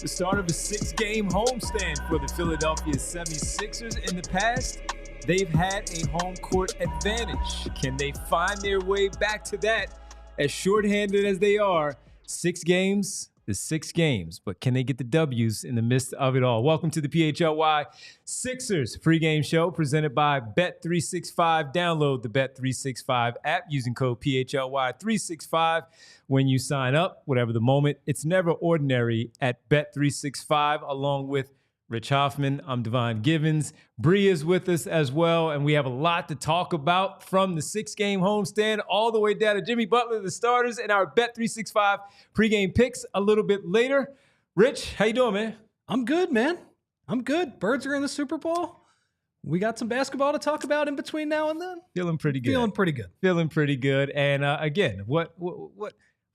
The start of a 6-game homestand for the Philadelphia 76ers. In the past, they've had a home court advantage. Can they find their way back to that? As shorthanded as they are, 6 games is 6 games, but can they get the W's in the midst of it all? Welcome to the PHLY Sixers Pregame Show presented by Bet365. Download the Bet365 app using code PHLY365 when you sign up. Whatever the moment, it's never ordinary at Bet365. Along with Rich Hoffman, I'm Devon Givens. Bree is with us as well, and we have a lot to talk about from the 6-game homestand all the way down to Jimmy Butler, the starters, and our Bet365 pregame picks a little bit later. Rich, how you doing, man? I'm good, man. I'm good. Birds are in the Super Bowl. We got some basketball to talk about in between now and then. Feeling pretty good. Feeling pretty good. And again, what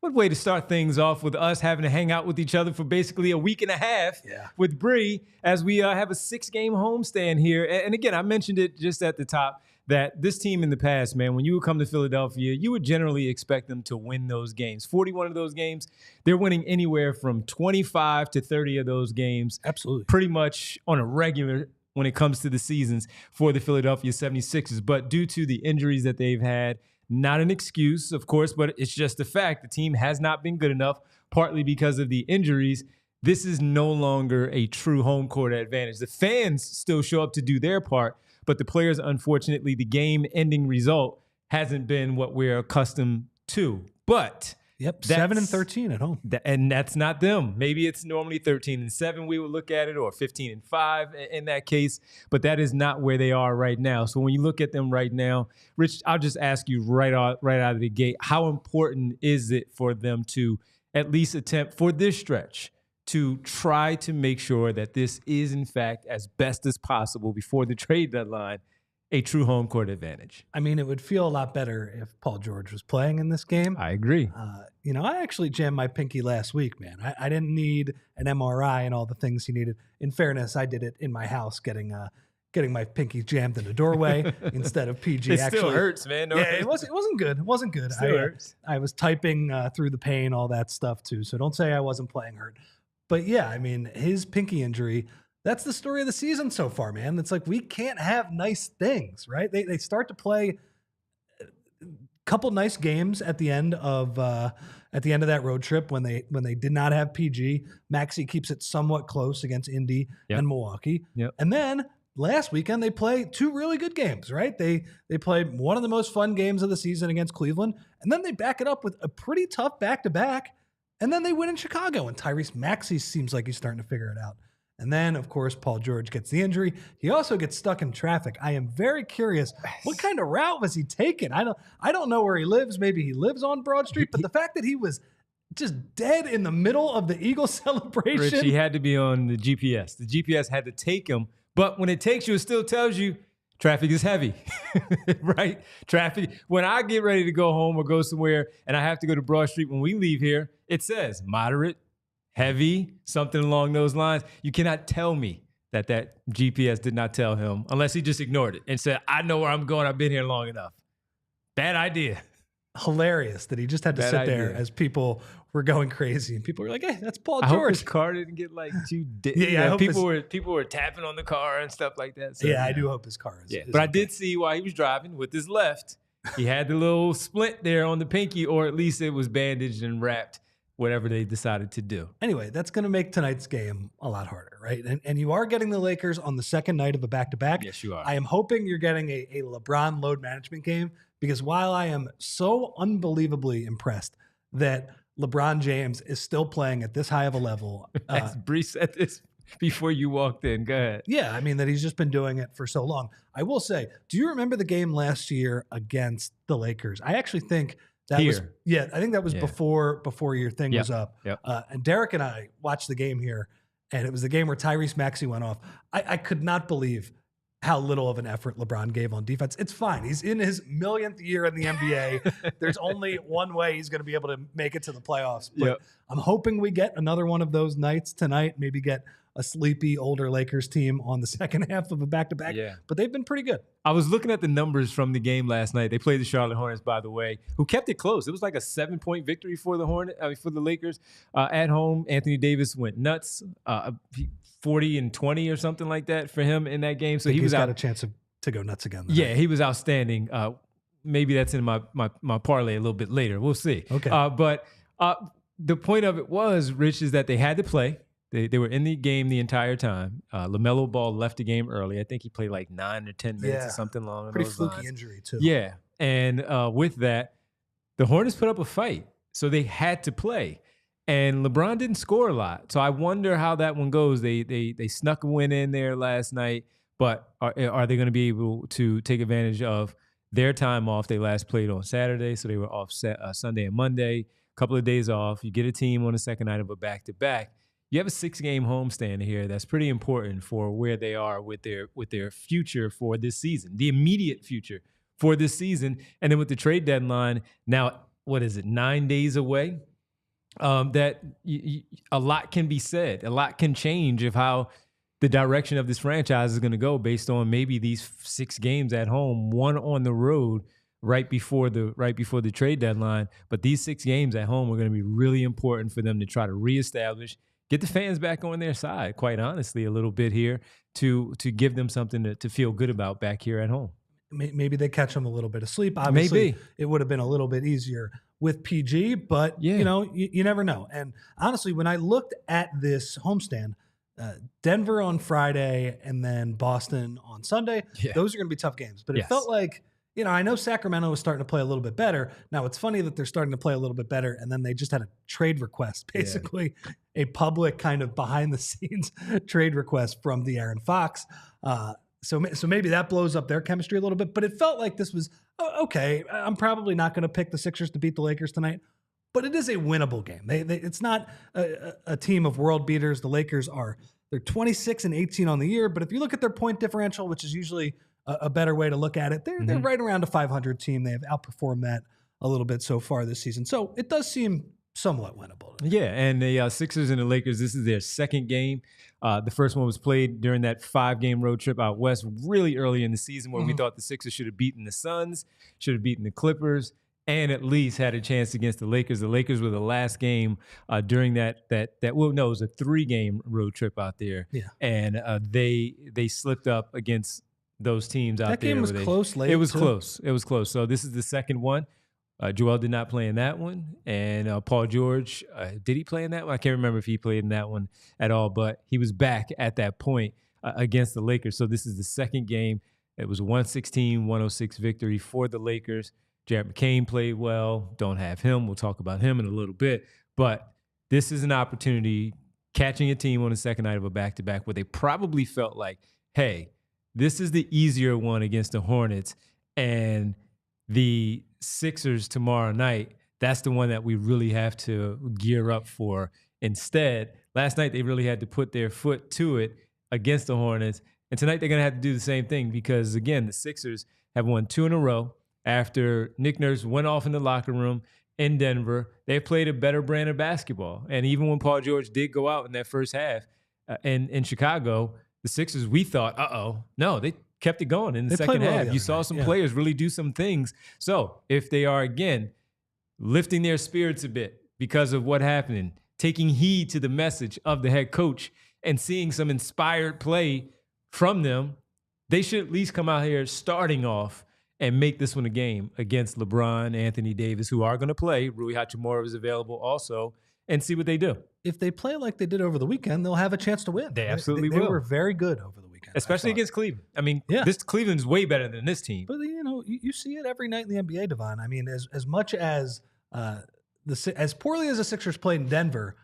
way to start things off with us having to hang out with each other for basically a week and a half with Bree as we have a 6-game homestand here. And again, I mentioned it just at the top that this team in the past, man, when you would come to Philadelphia, you would generally expect them to win those games. 41 of those games, they're winning anywhere from 25 to 30 of those games. Absolutely. Pretty much on a regular when it comes to the seasons for the Philadelphia 76ers. But due to the injuries that they've had, not an excuse, of course, but it's just a fact. The team has not been good enough, partly because of the injuries. This is no longer a true home court advantage. The fans still show up to do their part, but the players, unfortunately, the game-ending result hasn't been what we're accustomed to. But 7-13 at home. And that's not them. Maybe it's normally 13-7 we would look at it, or 15-5 in that case. But that is not where they are right now. So when you look at them right now, Rich, I'll just ask you right out of the gate, how important is it for them to at least attempt for this stretch to try to make sure that this is, in fact, as best as possible before the trade deadline, a true home court advantage? I mean, it would feel a lot better if Paul George was playing in this game. I agree. I actually jammed my pinky last week, man. I didn't need an MRI and all the things he needed. In fairness, I did it in my house, getting my pinky jammed in the doorway instead of PG. It still hurts, man. It wasn't good. It wasn't good. Still hurts. I was typing through the pain, all that stuff too. So don't say I wasn't playing hurt. But yeah, I mean, his pinky injury, that's the story of the season so far, man. It's like we can't have nice things, right? They start to play a couple nice games at the end of that road trip when they did not have PG. Maxey keeps it somewhat close against Indy and Milwaukee. Yep. And then last weekend they play 2 really good games, right? They played one of the most fun games of the season against Cleveland, and then they back it up with a pretty tough back-to-back, and then they win in Chicago, and Tyrese Maxey seems like he's starting to figure it out. And then, of course, Paul George gets the injury. He also gets stuck in traffic. I am very curious, what kind of route was he taking? I don't know where he lives. Maybe he lives on Broad Street, but the fact that he was just dead in the middle of the Eagles celebration. Rich, he had to be on the GPS. The GPS had to take him. But when it takes you, it still tells you traffic is heavy, right? Traffic. When I get ready to go home or go somewhere and I have to go to Broad Street when we leave here, it says moderate, heavy, something along those lines. You cannot tell me that GPS did not tell him unless he just ignored it and said, I know where I'm going. I've been here long enough. Bad idea. Hilarious that he just had to sit there as people were going crazy and people were like, hey, that's Paul George. I hope his car didn't get like too people were tapping on the car and stuff like that. So, I do hope his car is. But I did see while he was driving with his left, he had the little splint there on the pinky, or at least it was bandaged and wrapped, whatever they decided to do. Anyway, that's going to make tonight's game a lot harder, right? And you are getting the Lakers on the second night of a back-to-back. Yes, you are. I am hoping you're getting a LeBron load management game, because while I am so unbelievably impressed that LeBron James is still playing at this high of a level. As Bree said this before you walked in. Go ahead. Yeah, I mean that he's just been doing it for so long. I will say, do you remember the game last year against the Lakers? I actually think that was before your thing was up. Yep. And Derek and I watched the game here, and it was the game where Tyrese Maxey went off. I could not believe how little of an effort LeBron gave on defense. It's fine. He's in his millionth year in the NBA. There's only one way he's going to be able to make it to the playoffs. But I'm hoping we get another one of those nights tonight, maybe get a sleepy older Lakers team on the second half of a back-to-back. Yeah. But they've been pretty good. I was looking at the numbers from the game last night. They played the Charlotte Hornets, by the way, who kept it close. It was like a 7-point victory for the for the Lakers at home. Anthony Davis went nuts, 40 and 20 or something like that for him in that game. So he's got a chance to go nuts again. Yeah, he was outstanding. Maybe that's in my parlay a little bit later. We'll see. Okay. But the point of it was, Rich, is that they had to play. They were in the game the entire time. LaMelo Ball left the game early. I think he played like 9 or 10 minutes or something long. Pretty fluky injury too. Yeah. And with that, the Hornets put up a fight. So they had to play. And LeBron didn't score a lot. So I wonder how that one goes. They snuck a win in there last night. But are they going to be able to take advantage of their time off? They last played on Saturday, so they were off Sunday and Monday. A couple of days off. You get a team on the second night of a back-to-back. You have a 6-game homestand here. That's pretty important for where they are with their future for this season, the immediate future for this season. And then with the trade deadline now, 9 days away? That a lot can be said. A lot can change of how the direction of this franchise is going to go based on maybe these 6 games at home, one on the road right before the trade deadline. But these 6 games at home are going to be really important for them to try to reestablish, get the fans back on their side, quite honestly, a little bit here to give them something to feel good about back here at home. Maybe they catch them a little bit of sleep. Obviously, it would have been a little bit easier with PG, but you never know. And honestly, when I looked at this homestand, Denver on Friday and then Boston on Sunday, those are going to be tough games. But it felt like, I know Sacramento was starting to play a little bit better. Now, it's funny that they're starting to play a little bit better, and then they just had a trade request, basically a public kind of behind-the-scenes trade request from the Aaron Fox. So maybe that blows up their chemistry a little bit. But it felt like this was, okay, I'm probably not going to pick the Sixers to beat the Lakers tonight. But it is a winnable game. It's not a team of world beaters. The Lakers they're 26 and 18 on the year. But if you look at their point differential, which is usually a better way to look at it, they're right around a 500 team. They have outperformed that a little bit so far this season. So it does seem somewhat winnable. Yeah, and the Sixers and the Lakers, this is their second game. The first one was played during that 5-game road trip out west really early in the season where we thought the Sixers should have beaten the Suns, should have beaten the Clippers, and at least had a chance against the Lakers. The Lakers were the last game during that it was a 3-game road trip out there. Yeah. And they slipped up against those teams out there. That game was close late. It was close. It was close. So this is the second one. Joel did not play in that one. And Paul George, did he play in that one? I can't remember if he played in that one at all, but he was back at that point against the Lakers. So this is the second game. It was a 116-106 victory for the Lakers. Jared McCain played well. Don't have him. We'll talk about him in a little bit. But this is an opportunity, catching a team on the second night of a back-to-back where they probably felt like, hey, this is the easier one against the Hornets. And the Sixers tomorrow night, that's the one that we really have to gear up for. Instead, last night they really had to put their foot to it against the Hornets. And tonight they're going to have to do the same thing because, again, the Sixers have won 2 in a row. After Nick Nurse went off in the locker room in Denver, they played a better brand of basketball. And even when Paul George did go out in that first half in Chicago, the Sixers, we thought, no, they kept it going in the second half. You saw some players really do some things. So if they are, again, lifting their spirits a bit because of what happened, taking heed to the message of the head coach and seeing some inspired play from them, they should at least come out here starting off and make this one a game against LeBron, Anthony Davis, who are going to play. Rui Hachimura is available also, and see what they do. If they play like they did over the weekend, they'll have a chance to win. They absolutely will. They were very good over the weekend. Especially against Cleveland. I mean, this Cleveland's way better than this team. But, you see it every night in the NBA, Devon. I mean, as much as as poorly as the Sixers played in Denver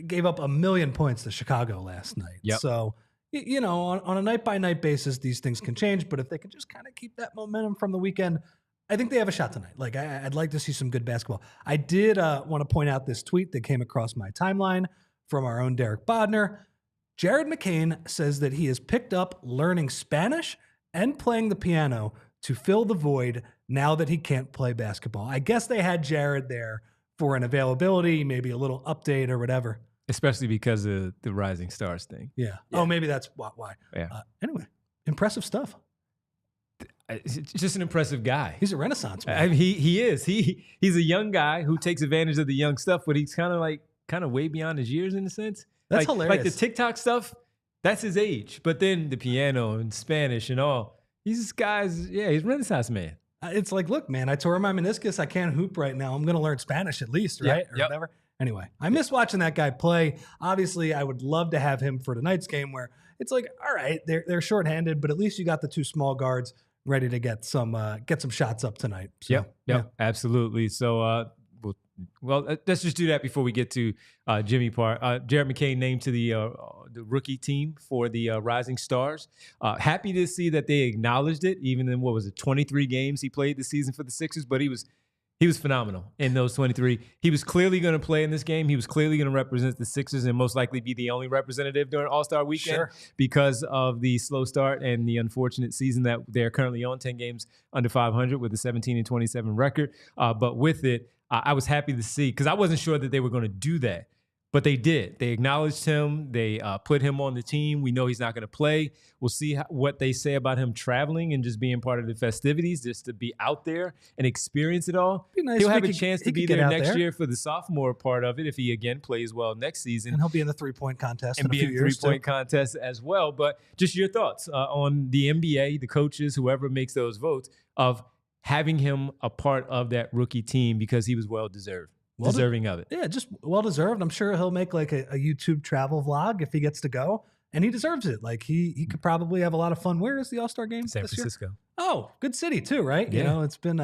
gave up 1 million points to Chicago last night. Yep. So, on a night-by-night basis, these things can change. But if they can just kind of keep that momentum from the weekend, I think they have a shot tonight. Like, I'd like to see some good basketball. I did want to point out this tweet that came across my timeline from our own Derek Bodner. Jared McCain says that he has picked up learning Spanish and playing the piano to fill the void now that he can't play basketball. I guess they had Jared there for an availability, maybe a little update or whatever. especially because of the Rising Stars thing. Yeah. Oh, maybe that's why. Yeah. Anyway, impressive stuff. It's just an impressive guy. He's a renaissance man. I mean, he is. He's a young guy who takes advantage of the young stuff, but he's kind of way beyond his years in a sense. That's hilarious. Like the TikTok stuff, that's his age. But then the piano and Spanish and all. These guys, he's a renaissance man. It's like, look, man, I tore my meniscus. I can't hoop right now. I'm going to learn Spanish at least, right? Or whatever. Anyway, I miss watching that guy play. Obviously, I would love to have him for tonight's game where it's like, all right, they're shorthanded, but at least you got the two small guards ready to get some shots up tonight. So, Absolutely. So, let's just do that before we get to Jimmy Park. Jared McCain named to the rookie team for the Rising Stars. Happy to see that they acknowledged it, even in 23 games he played this season for the Sixers. But he was phenomenal in those 23. He was clearly going to play in this game. He was clearly going to represent the Sixers and most likely be the only representative during All-Star Weekend because of the slow start and the unfortunate season that they're currently on, 10 games under 500 with a 17-27 record. But with it, I was happy to see, because I wasn't sure that they were going to do that. But they did. They acknowledged him. They put him on the team. We know he's not going to play. We'll see what they say about him traveling and just being part of the festivities, just to be out there and experience it all. Be nice. He'll have a chance to be there next year for the sophomore part of it if he again plays well next season. And he'll be in the three-point contest and in a few years. Three-point contest as well. But just your thoughts on the NBA, the coaches, whoever makes those votes, of having him a part of that rookie team because he was well-deserved. Deserving of it. Yeah, just well-deserved. I'm sure he'll make like a YouTube travel vlog if he gets to go, and he deserves it. Like he could probably have a lot of fun. Where is the All-Star game San this Francisco. Year? Oh, good city too, right? Yeah. You know, it's been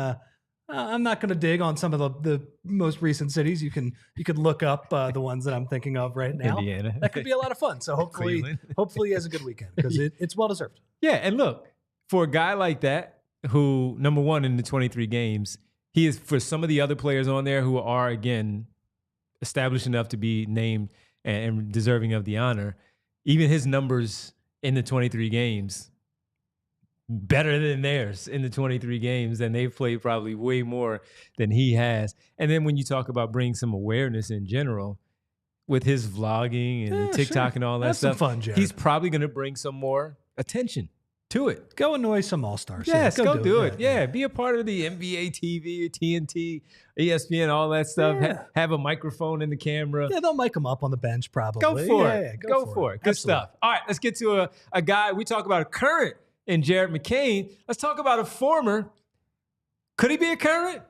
I'm not going to dig on some of the most recent cities. You could look up the ones that I'm thinking of right now. Indiana. That could be a lot of fun. So hopefully he has a good weekend because it's well-deserved. Yeah, and look, for a guy like that who, number one, in the 23 games, he is, for some of the other players on there who are, again, established enough to be named and deserving of the honor, even his numbers in the 23 games, better than theirs in the 23 games, and they've played probably way more than he has. And then when you talk about bringing some awareness in general, with his vlogging and the TikTok and all that stuff, some fun, Jared. He's probably going to bring some more attention to it. Go annoy some All-Stars. Yes, go do it. Yeah, be a part of the NBA TV, TNT, ESPN, all that stuff. Yeah. Have a microphone in the camera. Yeah, they'll mic him up on the bench probably. Go for it. Yeah, go for it. Good stuff. All right, let's get to a guy. We talk about a current in Jared McCain. Let's talk about a former. Could he be a current?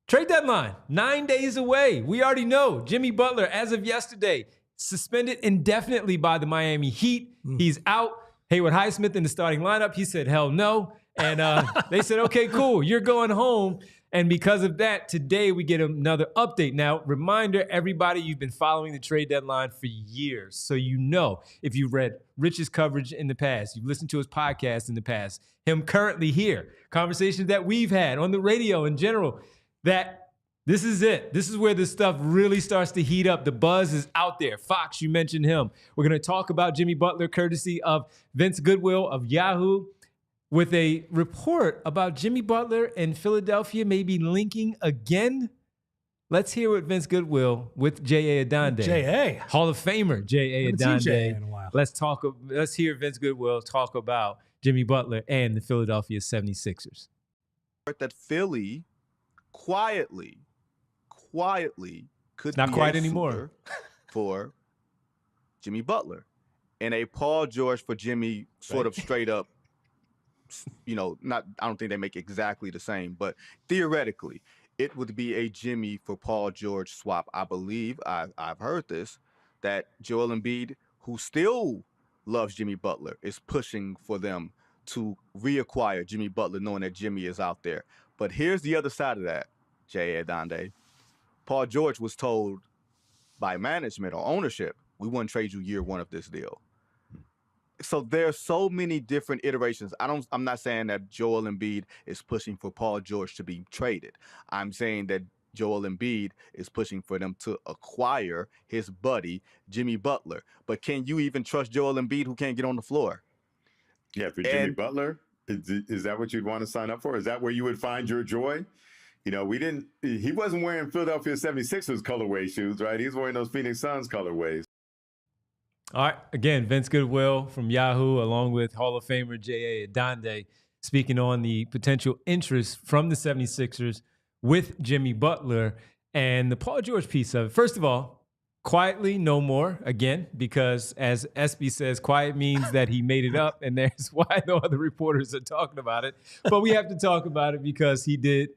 Trade deadline, 9 days away. We already know Jimmy Butler, as of yesterday, suspended indefinitely by the Miami Heat. He's out. Haywood Highsmith in the starting lineup. He said, hell no. And they said, okay, cool. You're going home. And because of that, today we get another update. Now, reminder, everybody, you've been following the trade deadline for years. So you know, if you've read Rich's coverage in the past, you've listened to his podcast in the past, him currently here, conversations that we've had on the radio in general, that this is it. This is where this stuff really starts to heat up. The buzz is out there. Fox, you mentioned him. We're going to talk about Jimmy Butler, courtesy of Vince Goodwill of Yahoo, with a report about Jimmy Butler and Philadelphia maybe linking again. Let's hear what Vince Goodwill with J.A. Adande. J.A. Hall of Famer J.A. Adande. Let's hear Vince Goodwill talk about Jimmy Butler and the Philadelphia 76ers. That Philly quietly could not be quite a anymore for Jimmy Butler, and a Paul George for Jimmy, sort of straight up. I don't think they make exactly the same, but theoretically, it would be a Jimmy for Paul George swap. I believe I've heard this, that Joel Embiid, who still loves Jimmy Butler, is pushing for them to reacquire Jimmy Butler, knowing that Jimmy is out there. But here's the other side of that, J.A. Adande. Paul George was told by management or ownership, we wouldn't trade you year one of this deal. So there's so many different iterations. I'm not saying that Joel Embiid is pushing for Paul George to be traded. I'm saying that Joel Embiid is pushing for them to acquire his buddy, Jimmy Butler. But can you even trust Joel Embiid, who can't get on the floor? Yeah, for Jimmy Butler, is that what you'd want to sign up for? Is that where you would find your joy? He wasn't wearing Philadelphia 76ers colorway shoes, right? He's wearing those Phoenix Suns colorways. All right. Again, Vince Goodwill from Yahoo, along with Hall of Famer J.A. Adonde, speaking on the potential interest from the 76ers with Jimmy Butler and the Paul George piece of it. First of all, quietly, no more, again, because as SB says, quiet means that he made it up, and there's why no other reporters are talking about it. But we have to talk about it because he did,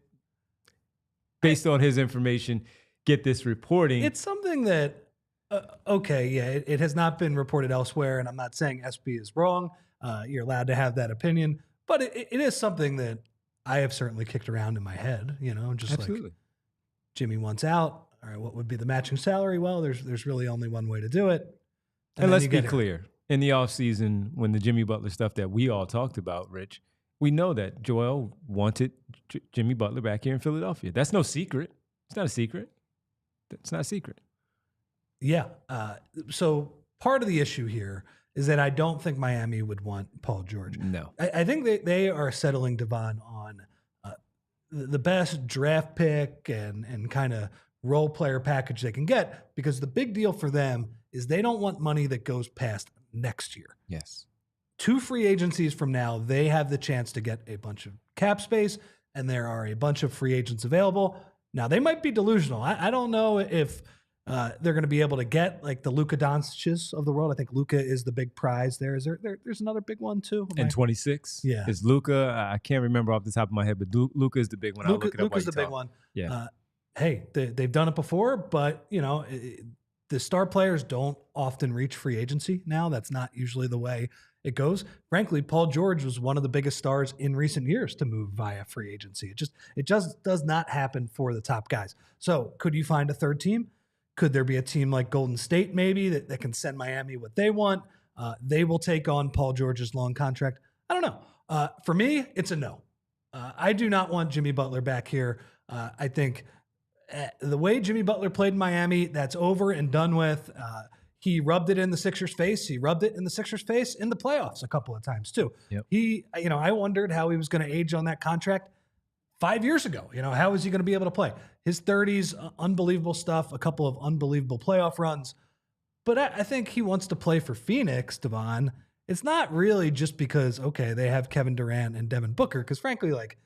based on his information, get this reporting. It's something that, it has not been reported elsewhere, and I'm not saying SB is wrong. You're allowed to have that opinion, but it is something that I have certainly kicked around in my head, just Absolutely. like Jimmy wants out. All right, what would be the matching salary? Well, there's really only one way to do it. And let's be clear. In the offseason, when the Jimmy Butler stuff that we all talked about, Rich, we know that Joel wanted Jimmy Butler back here in Philadelphia. That's no secret. It's not a secret. It's not a secret. Yeah. So part of the issue here is that I don't think Miami would want Paul George. No. I think they are settling Devon on the best draft pick and kind of role player package they can get, because the big deal for them is they don't want money that goes past next year. Yes. 2 free agencies from now, they have the chance to get a bunch of cap space, and there are a bunch of free agents available. Now, they might be delusional. I don't know if they're going to be able to get like the Luka Doncic's of the world. I think Luka is the big prize there. There's another big one too? In 26? Yeah. Is Luka, I can't remember off the top of my head, but Luka is the big one. Luka's the big one. Yeah. Hey, they've done it before, but the star players don't often reach free agency now. That's not usually the way it goes. Frankly, Paul George was one of the biggest stars in recent years to move via free agency. It just does not happen for the top guys. So could you find a third team? Could there be a team like Golden State maybe that can send Miami what they want? They will take on Paul George's long contract. I don't know. For me, it's a no. I do not want Jimmy Butler back here. I think the way Jimmy Butler played in Miami, that's over and done with. He rubbed it in the Sixers' face. He rubbed it in the Sixers' face in the playoffs a couple of times too. Yep. I wondered how he was going to age on that contract 5 years ago. How is he going to be able to play? His 30s, unbelievable stuff, a couple of unbelievable playoff runs. But I think he wants to play for Phoenix, Devon. It's not really just because, okay, they have Kevin Durant and Devin Booker, because frankly, like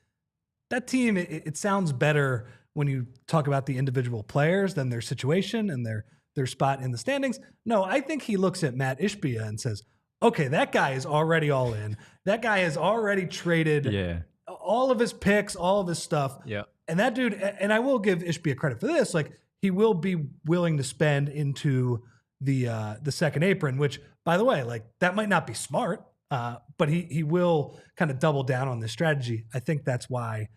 that team, it sounds better when you talk about the individual players than their situation and their spot in the standings. No, I think he looks at Matt Ishbia and says, okay, that guy is already all in. That guy has already traded all of his picks, all of his stuff. Yeah. And that dude, and I will give Ishbia credit for this, like he will be willing to spend into the second apron, which, by the way, like that might not be smart, but he will kind of double down on this strategy. I think that's why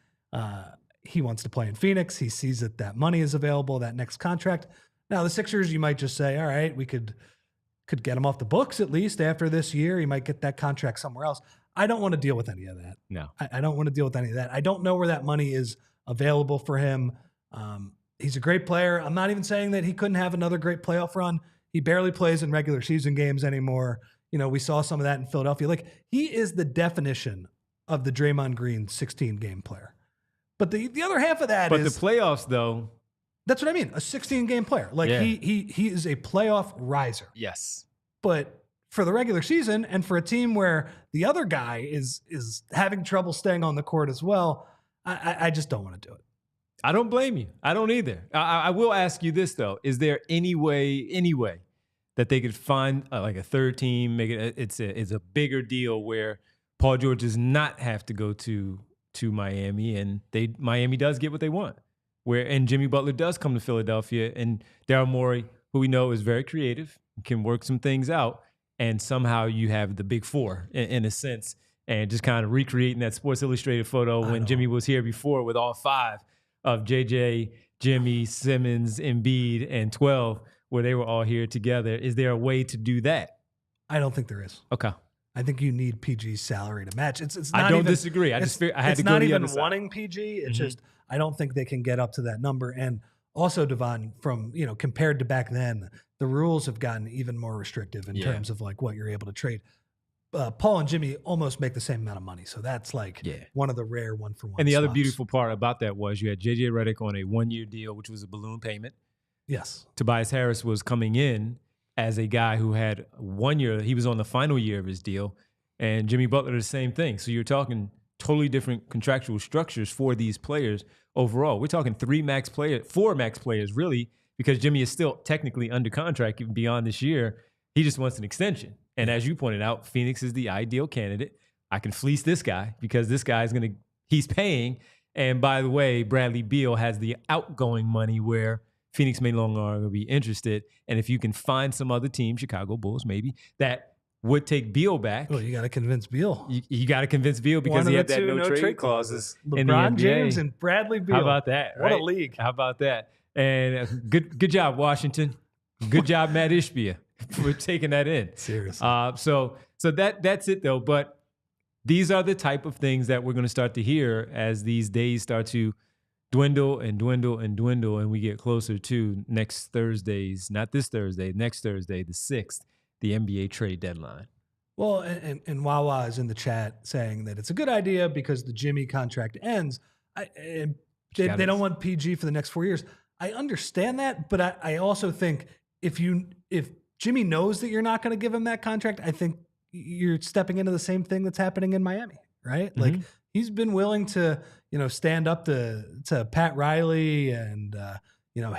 he wants to play in Phoenix. He sees that money is available, that next contract. Now, the Sixers, you might just say, all right, we could get him off the books at least after this year. He might get that contract somewhere else. I don't want to deal with any of that. No. I don't want to deal with any of that. I don't know where that money is available for him. He's a great player. I'm not even saying that he couldn't have another great playoff run. He barely plays in regular season games anymore. We saw some of that in Philadelphia. Like, he is the definition of the Draymond Green 16-game player. But the other half of that is... But the playoffs, though... That's what I mean. A 16-game player. Like, he is a playoff riser. Yes. But for the regular season and for a team where the other guy is having trouble staying on the court as well, I just don't want to do it. I don't blame you. I don't either. I will ask you this, though. Is there any way that they could find like a third team, make it it's a bigger deal where Paul George does not have to go to Miami, and Miami does get what they want, and Jimmy Butler does come to Philadelphia, and Daryl Morey, who we know is very creative, can work some things out, and somehow you have the big four in a sense, and just kind of recreating that Sports Illustrated photo when Jimmy was here before with all five of JJ, Jimmy, Simmons, Embiid, and 12, where they were all here together. Is there a way to do that? I don't think there is. Okay. I think you need PG's salary to match. It's not I don't disagree. I just I had to go to the other side. It's not even wanting PG. It's just I don't think they can get up to that number. And also, Devon, from compared to back then, the rules have gotten even more restrictive in terms of like what you're able to trade. Paul and Jimmy almost make the same amount of money, so that's like one of the rare one-for-one. And the other beautiful part about that was you had JJ Redick on a 1-year deal, which was a balloon payment. Yes. Tobias Harris was coming in as a guy who had 1 year. He was on the final year of his deal, and Jimmy Butler the same thing. So you're talking totally different contractual structures for these players overall. We're talking 4 max players, really, because Jimmy is still technically under contract even beyond this year. He just wants an extension. And as you pointed out, Phoenix is the ideal candidate. I can fleece this guy because this guy he's paying. And by the way, Bradley Beal has the outgoing money where Phoenix may no longer be interested. And if you can find some other team, Chicago Bulls maybe, that would take Beal back. Well, you got to convince Beal. You got to convince Beal because he had that no trade clauses in the LeBron NBA. James and Bradley Beal. How about that? What right? a league. How about that? And good job, Washington. Good job, Matt Ishbia, for taking that in. Seriously. So that's it, though. But these are the type of things that we're going to start to hear as these days start to dwindle and dwindle and dwindle, and we get closer to next Thursday's, not this Thursday, next Thursday, the 6th, the NBA trade deadline. Well, and Wawa is in the chat saying that it's a good idea because the Jimmy contract ends. They don't want PG for the next 4 years. I understand that, but I also think if Jimmy knows that you're not going to give him that contract, I think you're stepping into the same thing that's happening in Miami, right? Mm-hmm. Like he's been willing to, stand up to Pat Riley and,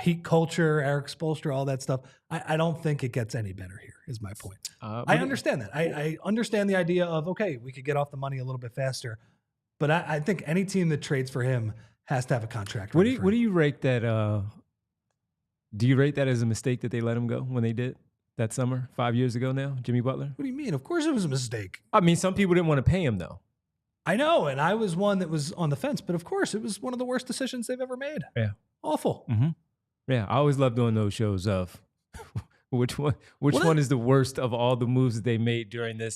Heat culture, Eric Spoelstra, all that stuff. I don't think it gets any better here is my point. I understand that. I understand the idea of, okay, we could get off the money a little bit faster, but I think any team that trades for him has to have a contract. What do you rate that? Do you rate that as a mistake that they let him go when they did that summer 5 years ago now, Jimmy Butler? What do you mean? Of course it was a mistake. I mean, some people didn't want to pay him, though. I know, and I was one that was on the fence, but of course it was one of the worst decisions they've ever made. Yeah. Awful. Mm-hmm. Yeah, I always love doing those shows of which one is the worst of all the moves that they made during the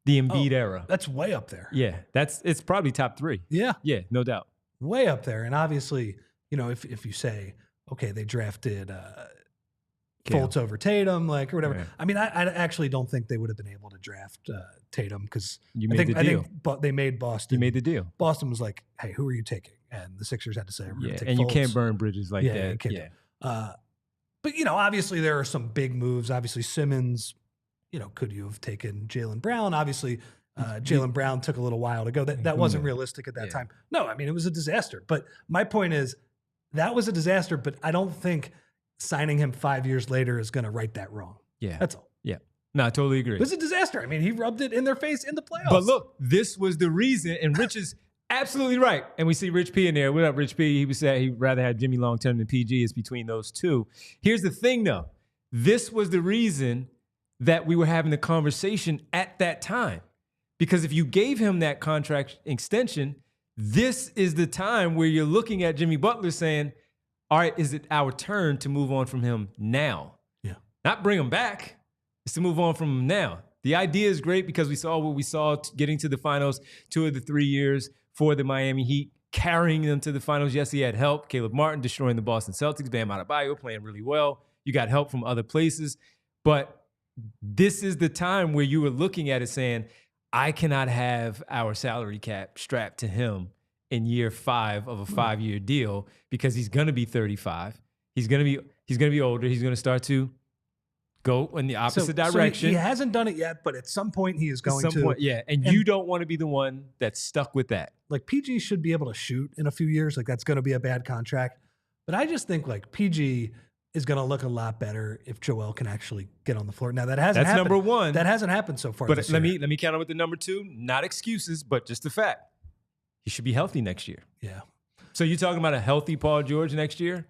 Embiid era. That's way up there. Yeah, it's probably top 3. Yeah. Yeah, no doubt. Way up there. And obviously, if you say, okay, they drafted Fultz over Tatum, or whatever. Yeah. I mean, I actually don't think they would have been able to draft Tatum because I think they made Boston. You made the deal. Boston was like, hey, who are you taking? And the Sixers had to say, we're going to take and Fultz. You can't burn bridges like that. But, obviously there are some big moves. Obviously Simmons, could you have taken Jaylen Brown? Obviously Jaylen Brown took a little while to go. That wasn't realistic at that time. No, I mean, it was a disaster. But my point is that was a disaster, but I don't think signing him 5 years later is going to right that wrong. Yeah. That's all. Yeah. No, I totally agree. It was a disaster. I mean, he rubbed it in their face in the playoffs. But look, this was the reason, and Rich is absolutely right. And we see Rich P in there. What up, Rich P? He would say he'd rather have Jimmy long-term than PG. It's between those two. Here's the thing, though. This was the reason that we were having the conversation at that time. Because if you gave him that contract extension, this is the time where you're looking at Jimmy Butler saying, all right, is it our turn to move on from him now? Yeah. Not bring him back. It's to move on from him now. The idea is great because we saw what we saw getting to the finals 2 of the 3 years for the Miami Heat, carrying them to the finals. Yes, he had help. Caleb Martin destroying the Boston Celtics. Bam Adebayo playing really well. You got help from other places. But this is the time where you were looking at it saying, I cannot have our salary cap strapped to him in year 5 of a 5-year deal because he's going to be 35. He's going to be older. He's going to start to go in the opposite direction. So he hasn't done it yet, but at some point he is going to. Yeah, and you don't want to be the one that's stuck with that. Like PG should be able to shoot in a few years. Like that's going to be a bad contract. But I just think like PG is going to look a lot better if Joel can actually get on the floor. Now that hasn't happened. That's number 1. That hasn't happened so far. But let me counter with the number 2. Not excuses, but just the fact. He should be healthy next year. Yeah. So you're talking about a healthy Paul George next year?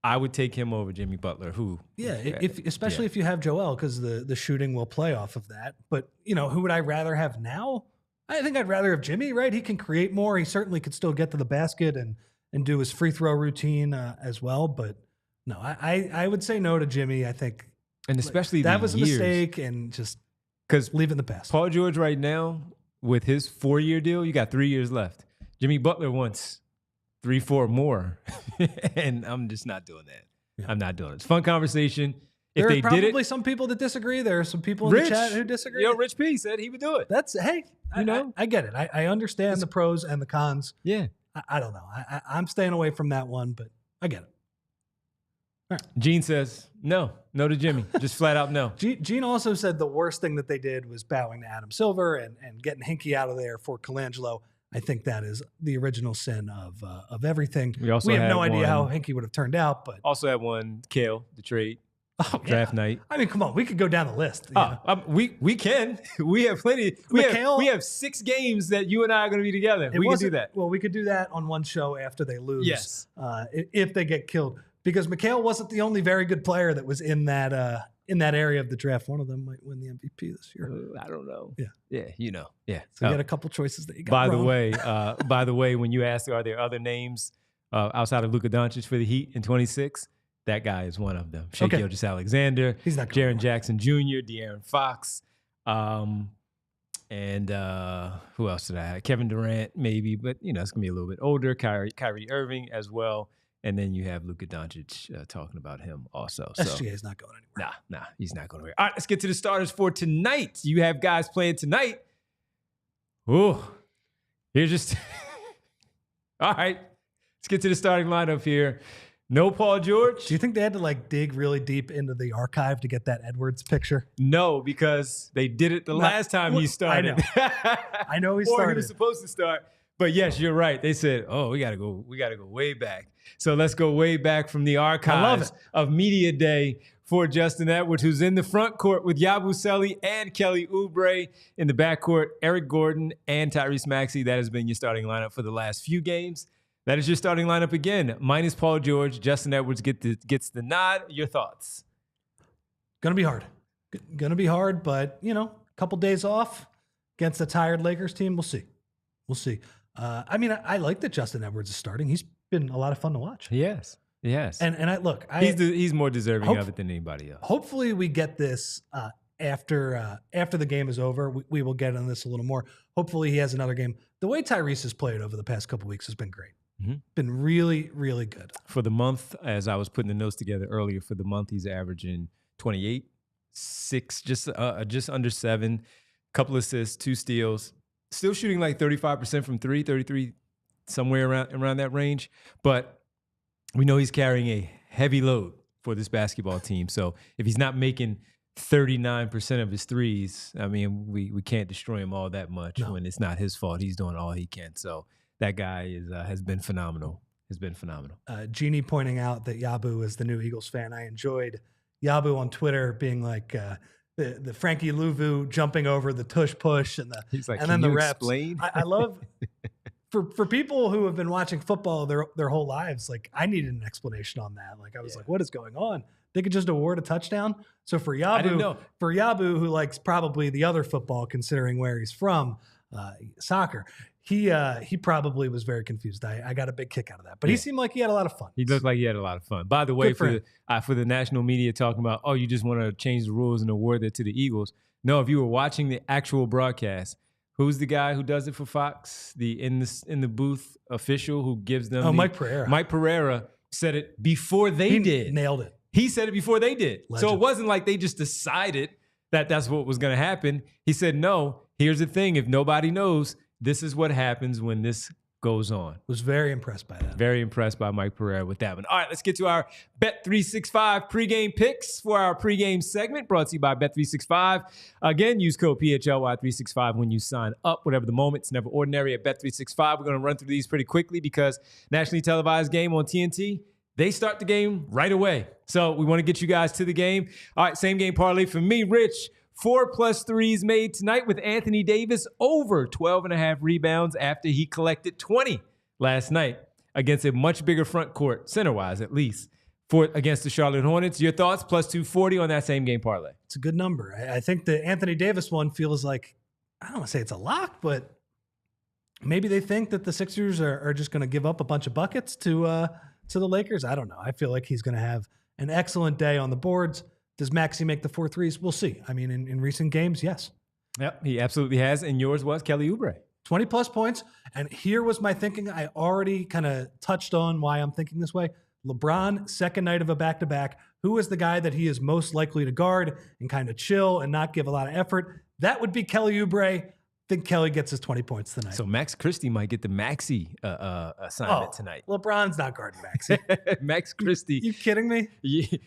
I would take him over Jimmy Butler, especially if you have Joel, because the shooting will play off of that. But, who would I rather have now? I think I'd rather have Jimmy, right? He can create more. He certainly could still get to the basket and do his free throw routine as well. But no, I would say no to Jimmy. I think, and especially that was a mistake, and just because leave it in the past. Paul George right now with his 4-year deal, you got 3 years left. Jimmy Butler wants 3-4 more, and I'm just not doing that. Yeah. I'm not doing it. It's a fun conversation. If there they are probably did it, some people that disagree. There are some people in the chat who disagree. Rich P said he would do it. I get it. I understand the pros and the cons. Yeah. I don't know. I'm staying away from that one, but I get it. Right. Gene says no to Jimmy. Just flat out no. Gene also said the worst thing that they did was bowing to Adam Silver and getting Hinkie out of there for Colangelo. I think that is the original sin of everything. We have no idea how Hinkie would have turned out, but also had one Kale, the trade. Draft night. I mean, come on, we could go down the list. We can. We have plenty. We have 6 games that you and I are going to be together. We can do that. Well, we could do that on one show after they lose. Yes. If they get killed, because McHale wasn't the only very good player that was in that area of the draft. One of them might win the MVP this year. I don't know. Yeah. Yeah. So you got a couple choices that you got. By the way, when you asked, are there other names outside of Luka Doncic for the Heat in 26? That guy is one of them. Shai Gilgeous-Alexander, he's not Jaren Jackson Jr., De'Aaron Fox, and who else did I have? Kevin Durant, maybe, but it's gonna be a little bit older. Kyrie Irving as well, and then you have Luka Doncic talking about him also. So SGA is not going anywhere. Nah, he's not going anywhere. All right, let's get to the starters for tonight. You have guys playing tonight. Ooh, here's just all right. Let's get to the starting lineup here. No Paul George. Do you think they had to dig really deep into the archive to get that Edwards picture? No, because they did it the last time he started. I know he started. Or he was supposed to start. But yes, you're right. They said, "Oh, we gotta go way back." So let's go way back from the archives of Media Day for Justin Edwards, who's in the front court with Yabusele and Kelly Oubre. In the backcourt, Eric Gordon and Tyrese Maxey. That has been your starting lineup for the last few games. That is your starting lineup again. Minus Paul George. Justin Edwards gets the nod. Your thoughts? Gonna be hard. But a couple days off against a tired Lakers team. We'll see. I like that Justin Edwards is starting. He's been a lot of fun to watch. Yes. He's more deserving of it than anybody else. Hopefully we get this after the game is over. We will get on this a little more. Hopefully he has another game. The way Tyrese has played over the past couple weeks has been great. Mm-hmm. Been really, really good. For the month, as I was putting the notes together earlier, for the month he's averaging 28, 6, just under 7, couple assists, 2 steals, still shooting like 35% from 3, 33, somewhere around that range. But we know he's carrying a heavy load for this basketball team. So if he's not making 39% of his threes, I mean, we can't destroy him all that much when it's not his fault. He's doing all he can. So that guy has been phenomenal. Jeannie pointing out that Yabu is the new Eagles fan. I enjoyed Yabu on Twitter being like the Frankie Louvu jumping over the tush push and then the reps. I love for people who have been watching football their whole lives. Like I needed an explanation on that. Like I was like, what is going on? They could just award a touchdown. So for Yabu, who likes probably the other football, considering where he's from, soccer. He probably was very confused. I got a big kick out of that, but he seemed like he had a lot of fun. He looked like he had a lot of fun. By the way, for the national media talking about, you just want to change the rules and award it to the Eagles. No, if you were watching the actual broadcast, who's the guy who does it for Fox? The in the booth official who gives them. Mike Pereira. Mike Pereira said it before they did. Nailed it. He said it before they did. Legend. So it wasn't like they just decided that that's what was going to happen. He said, no, here's the thing. If nobody knows, this is what happens when this goes on. Was very impressed by that. Very impressed by Mike Pereira with that one. All right, let's get to our Bet365 pregame picks for our pregame segment, brought to you by Bet365. Again, use code PHLY365 when you sign up. Whatever the moment, it's never ordinary at Bet365. We're going to run through these pretty quickly because nationally televised game on TNT, they start the game right away. So we want to get you guys to the game. All right, same game parlay for me, Rich. 4+ threes made tonight with Anthony Davis over 12.5 rebounds after he collected 20 last night against a much bigger front court, center-wise at least, against the Charlotte Hornets. Your thoughts? Plus 240 on that same game parlay. It's a good number. I think the Anthony Davis one feels like, I don't want to say it's a lock, but maybe they think that the Sixers are just going to give up a bunch of buckets to the Lakers. I don't know. I feel like he's going to have an excellent day on the boards. Does Maxey make the 4 threes? We'll see. I mean, in recent games, yes. Yep, he absolutely has. And yours was Kelly Oubre. 20-plus points. And here was my thinking. I already kind of touched on why I'm thinking this way. LeBron, second night of a back-to-back. Who is the guy that he is most likely to guard and kind of chill and not give a lot of effort? That would be Kelly Oubre. think Kelly gets his 20 points tonight. So Max Christie might get the Maxey assignment tonight. LeBron's not guarding Maxey. Max Christie. You kidding me?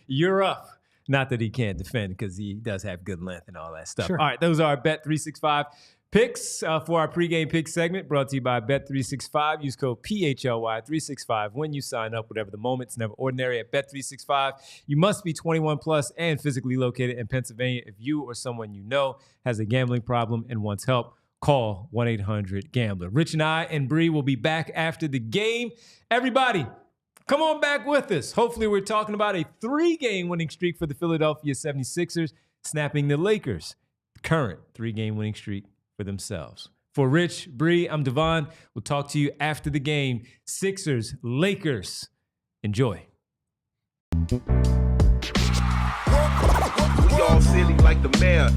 You're up. Not that he can't defend because he does have good length and all that stuff. Sure. All right, those are our Bet365 picks for our pregame pick segment brought to you by Bet365. Use code PHLY365 when you sign up. Whatever the moment, it's never ordinary at Bet365. You must be 21 plus and physically located in Pennsylvania. If you or someone you know has a gambling problem and wants help, call 1-800-GAMBLER. Rich and I and Bree will be back after the game. Everybody, come on back with us. Hopefully we're talking about a 3-game winning streak for the Philadelphia 76ers, snapping the Lakers' current 3-game winning streak for themselves. For Rich, Bree, I'm Devon. We'll talk to you after the game. Sixers, Lakers. Enjoy. We all silly like the mayor.